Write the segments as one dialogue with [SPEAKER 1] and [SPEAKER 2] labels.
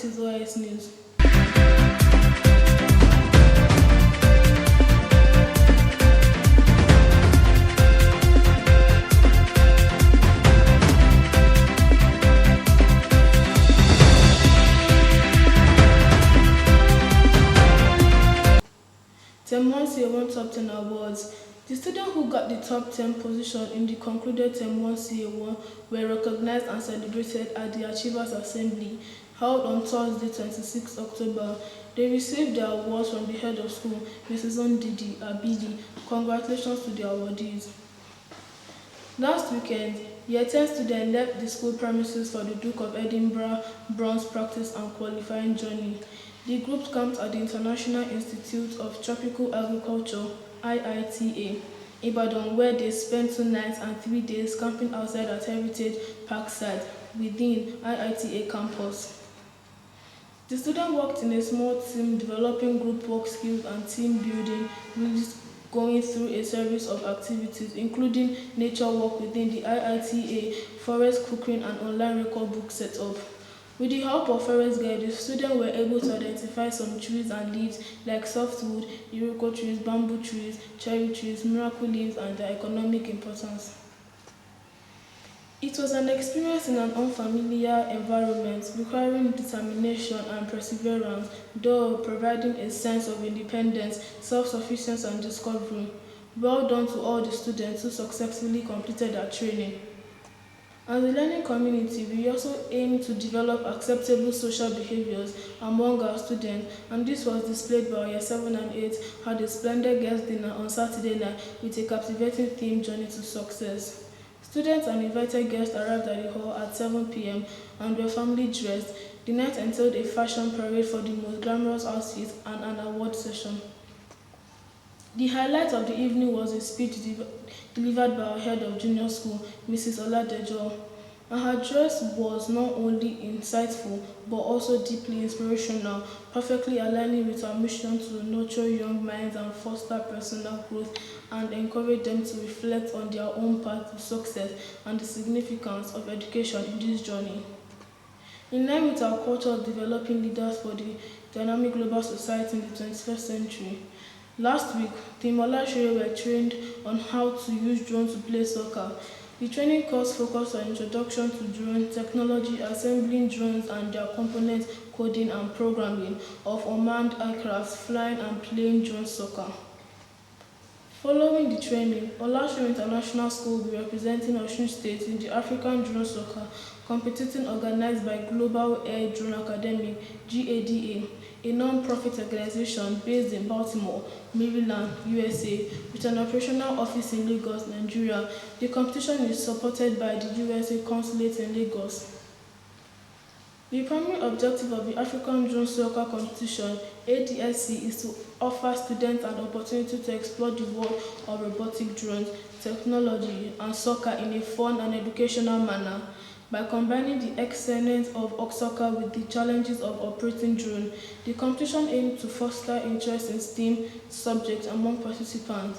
[SPEAKER 1] this is OIS News. Term 1 CA1 Top 10 Awards. The students who got the top 10 position in the concluded Term 1 CA1 were recognized and celebrated at the Achievers Assembly, held on Thursday, 26 October. They received their awards from the head of school, Mrs. Ndidi Abidi. Congratulations to the awardees. Last weekend, Year 10 students left the school premises for the Duke of Edinburgh bronze practice and qualifying journey. The group camped at the International Institute of Tropical Agriculture, IITA, Ibadan, where they spent 2 nights and 3 days camping outside at Heritage Parkside within IITA campus. The students worked in a small team, developing group work skills and team building, going through a series of activities, including nature walk within the IITA, forest cooking, and online record book setup. With the help of forest guide, the students were able to identify some trees and leaves like softwood, iroko trees, bamboo trees, cherry trees, miracle leaves, and their economic importance. It was an experience in an unfamiliar environment, requiring determination and perseverance, though providing a sense of independence, self-sufficiency, and discovery. Well done to all the students who successfully completed their training. As a learning community, we also aim to develop acceptable social behaviors among our students, and this was displayed by Year 7 and 8 had a splendid guest dinner on Saturday night with a captivating theme, Journey to Success. Students and invited guests arrived at the hall at 7 p.m. and were formally dressed. The night entailed a fashion parade for the most glamorous outfits and an award session. The highlight of the evening was a speech delivered by our head of junior school, Mrs. Oladejo. And her address was not only insightful, but also deeply inspirational, perfectly aligning with our mission to nurture young minds and foster personal growth and encourage them to reflect on their own path to success and the significance of education in this journey. In line with our culture of developing leaders for the dynamic global society in the 21st century, last week, Team Olashere were trained on how to use drones to play soccer. The training course focused on introduction to drone technology, assembling drones and their components, coding and programming of unmanned aircraft, flying and playing drone soccer. Following the training, Olashere International School will be representing Osun State in the African Drone Soccer competition organized by Global Air Drone Academy, GADA, a non-profit organization based in Baltimore, Maryland, USA, with an operational office in Lagos, Nigeria. The competition is supported by the USA Consulate in Lagos. The primary objective of the African Drone Soccer Competition, ADSC, is to offer students an opportunity to explore the world of robotic drones, technology, and soccer in a fun and educational manner. By combining the excellence of soccer with the challenges of operating drone, the competition aims to foster interest in STEAM subjects among participants.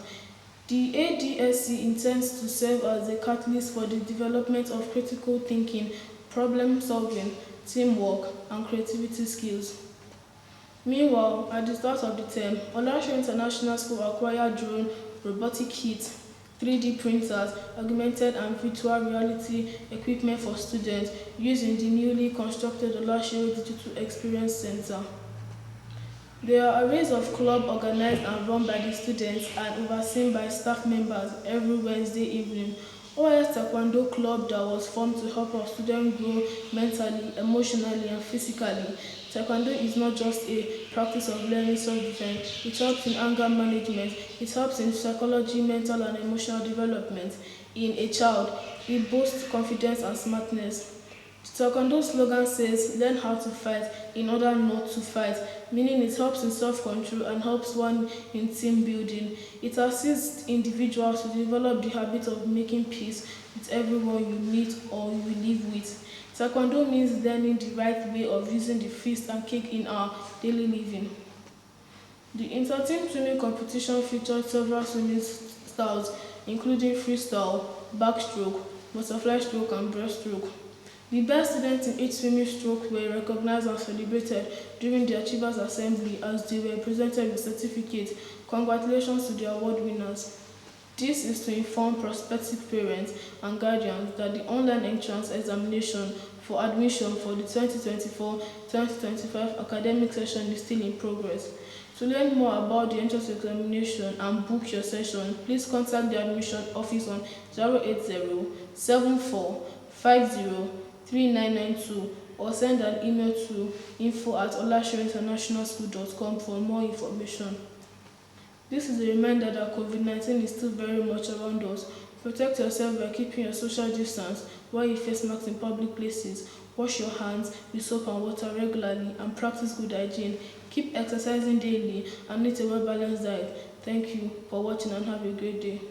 [SPEAKER 1] The ADSC intends to serve as a catalyst for the development of critical thinking, problem solving, teamwork, and creativity skills. Meanwhile, at the start of the term, Olashere International School acquired drone, robotic kits, 3D printers, augmented and virtual reality equipment for students using the newly constructed Olashere Digital Experience Center. There are arrays of clubs organized and run by the students and overseen by staff members every Wednesday evening. OIS Taekwondo Club that was formed to help our students grow mentally, emotionally, and physically. Taekwondo is not just a practice of learning self-defense. It helps in anger management. It helps in psychology, mental, and emotional development. In a child, it boosts confidence and smartness. The Taekwondo slogan says, "Learn how to fight in order not to fight," meaning it helps in self-control and helps one in team building. It assists individuals to develop the habit of making peace with everyone you meet or you live with. Taekwondo means learning the right way of using the fist and kick in our daily living. The inter-team swimming competition featured several swimming styles, including freestyle, backstroke, butterfly stroke, and breaststroke. The best students in each swimming stroke were recognized and celebrated during the Achievers Assembly as they were presented with certificates. Congratulations to the award winners. This is to inform prospective parents and guardians that the online entrance examination for admission for the 2024-2025 academic session is still in progress. To learn more about the entrance examination and book your session, please contact the admission office on 080-7450-3992 or send an email to info@olashointernationalschool.com for more information. This is a reminder that COVID-19 is still very much around us. Protect yourself by keeping your social distance, wear your face masks in public places, wash your hands with soap and water regularly, and practice good hygiene. Keep exercising daily and eat a well-balanced diet. Thank you for watching and have a great day.